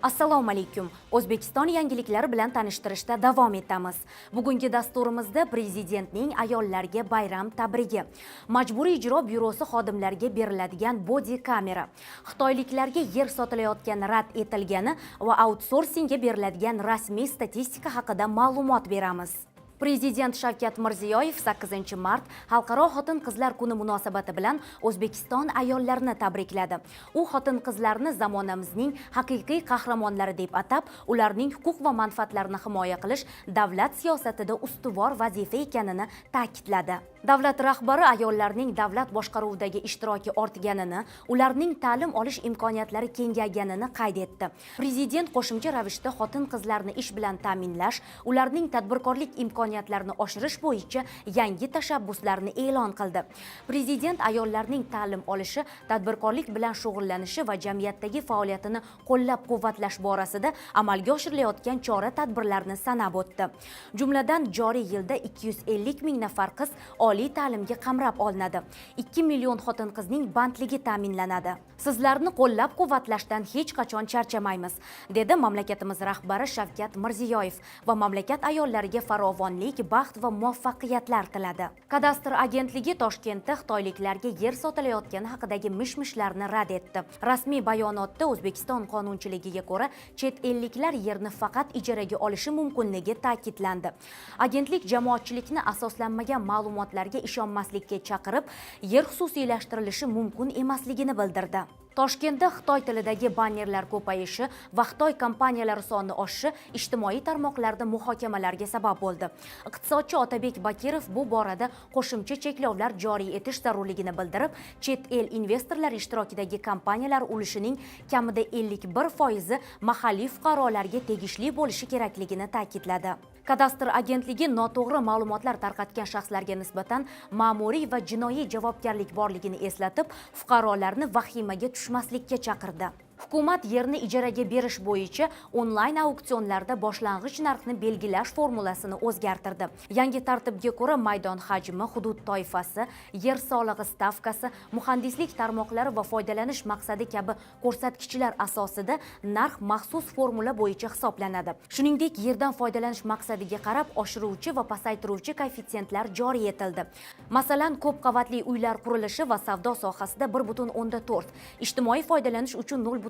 Assalomu alaykum. O'zbekiston yangiliklari bilan tanishtirishda davom etamiz. Bugungi dasturimizda prezidentning ayollarga bayram tabrigi, Majburiy ijro byurosi xodimlariga beriladigan body kamera, xitoyliklarga yer sotilayotgani rad etilgani va outsourcingga beriladigan rasmiy statistika haqida ma'lumot beramiz. Prezident Shavkat Mirziyoyev 8-mart Xalqaro xotin-qizlar kuni munosabati bilan O'zbekiston ayollarini tabrikladi. U xotin-qizlarni zamonamizning haqiqiy qahramonlari deb atab, ularning huquq va manfaatlarini himoya qilish davlat siyosatida ustuvor vazifa ekanini ta'kidladi. Davlat rahbari ayollarning davlat boshqaruvidagi ishtiroki ortganini, ularning ta'lim olish imkoniyatlari kengayganini qayd etdi. Prezident qo'shimcha ravishda xotin-qizlarni ish bilan ta'minlash, ularning tadbirkorlik imkoniyatlarini oshirish bo'yicha yangi tashabbuslarni e'lon qildi. Prezident ayollarning ta'lim olishi, tadbirkorlik bilan shug'ullanishi va jamiyatdagi faoliyatini qo'llab-quvvatlash borasida amalga oshirilayotgan chora-tadbirlarni sanab o'tdi. Jumladan, joriy yilda 250 ming nafar qiz oliy ta'limga qamrab olinadi. 2 million xotin-qizning bandligi ta'minlanadi. Sizlarni qo'llab-quvvatlashdan hech qachon charchamaymiz, dedi mamlakatimiz rahbari Shavkat Mirziyoyev va mamlakat ayollariga farovonlik, baxt va muvaffaqiyatlar tiladi. Kadastr agentligi Toshkentda xitoyliklarga yer sotilayotgani haqidagi mish-mishlarni rad etdi. Rasmiy bayonotda O'zbekiston qonunchiligiga ko'ra chet elliklar yerni faqat ijaraga olishi mumkinligi ta'kidlandi. Agentlik jamoatchilikni asoslanmagan ma'lumotlarga ishonmaslikka chaqirib, yer xususiylashtirilishi mumkin emasligini bildirdi. Toshkentda Xitoy tilidagi bannerlar ko'payishi va Xitoy kompaniyalari soni oshishi ijtimoiy tarmoqlarda muhokamalarga sabab bo'ldi. Iqtisodchi Otabek Bakirov bu borada qo'shimcha cheklovlar joriy etish zarurligini bildirib, chet el investorlari ishtirokidagi kompaniyalar ulushining kamida 51% mahalliy fuqarolarga tegishli bo'lishi kerakligini ta'kidladi. Kadastr agentligi noto'g'ri ma'lumotlar tarqatgan shaxslarga nisbatan ma'muriy va jinoiy javobgarlik borligini eslatib, fuqarolarni vahimaga tushmaslikka chaqirdi. Hukumat yerni ijaraga berish bo'yicha onlayn auksionlarda boshlang'ich narxni belgilash formulasini o'zgartirdi. Yangi tartibga ko'ra maydon hajmi, hudud toifasi, yer solig'i stavkasi, muhandislik tarmoqlari va foydalanish maqsadi kabi ko'rsatkichlar asosida narx maxsus formula bo'yicha hisoblanadi. Shuningdek, yerdan foydalanish maqsadiga qarab oshiruvchi va pasaytiruvchi koeffitsiyentlar joriy etildi. Masalan, ko'p qavatli uylar qurilishi va savdo sohasida 1.4, ijtimoiy foydalanish uchun 0.6,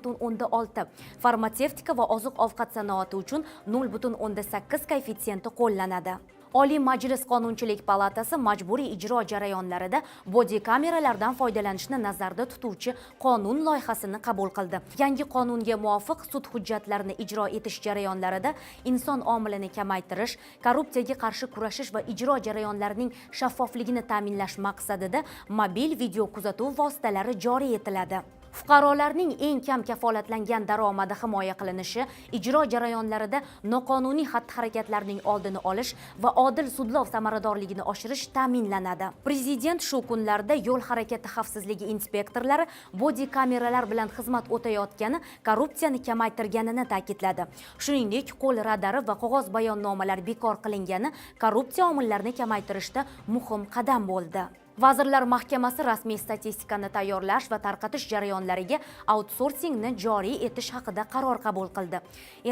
farmatsevtika va oziq-ovqat sanoati uchun 0.8 koeffitsiyenti qo'llanadi. Oliy Majlis Qonunchilik palatasi majburiy ijro jarayonlarida body kameralardan foydalanishni nazarda tutuvchi qonun loyihasini qabul qildi. Yangi qonunga muvofiq sud hujjatlarini ijro etish jarayonlarida inson omilini kamaytirish, korrupsiyaga qarshi kurashish va ijro jarayonlarining shaffofligini ta'minlash maqsadida mobil video kuzatuv vositalari joriy etiladi. Fuqarolarning eng kam kafolatlangan daromadi himoya qilinishi, ijro jarayonlarida noqonuniy xatti-harakatlarning oldini olish va odil sudlov samaradorligini oshirish ta'minlanadi. Prezident shu kunlarda yo'l harakati xavfsizligi inspektorlari body kameralar bilan xizmat o'tayotgani korrupsiyani kamaytirganini ta'kidladi. Shuningdek, qo'l radari va qog'oz bayonnomalar bekor qilingani korrupsiya omillarini kamaytirishda muhim qadam bo'ldi. Vazirlar Mahkamasi rasmiy statistikani tayyorlash va tarqatish jarayonlariga outsourcingni joriy etish haqida qaror qabul qildi.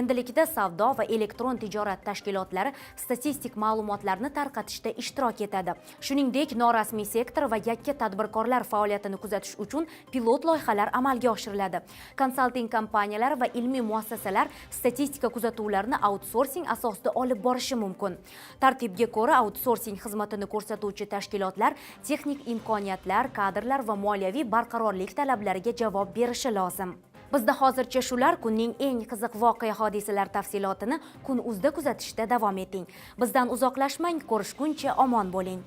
Endilikda savdo va elektron tijorat tashkilotlari statistik ma'lumotlarni tarqatishda ishtirok etadi. Shuningdek, norasmiy sektor va yakka tadbirkorlar faoliyatini kuzatish uchun pilot loyihalar amalga oshiriladi. Konsalting kompaniyalari va ilmiy muassasalar statistika kuzatuvlarini outsourcing asosida olib borishi mumkin. Tartibga ko'ra, outsourcing xizmatini ko'rsatuvchi tashkilotlar texnik imkoniyatlar, kadrlar va moliyaviy barqarorlik talablariga javob berishi lozim. Bizda hozircha shular. Kunning eng qiziq voqea hodisalar tafsilotini Kun.uzda kuzatishda davom eting. Bizdan uzoqlashmang, ko'rishguncha omon bo'ling.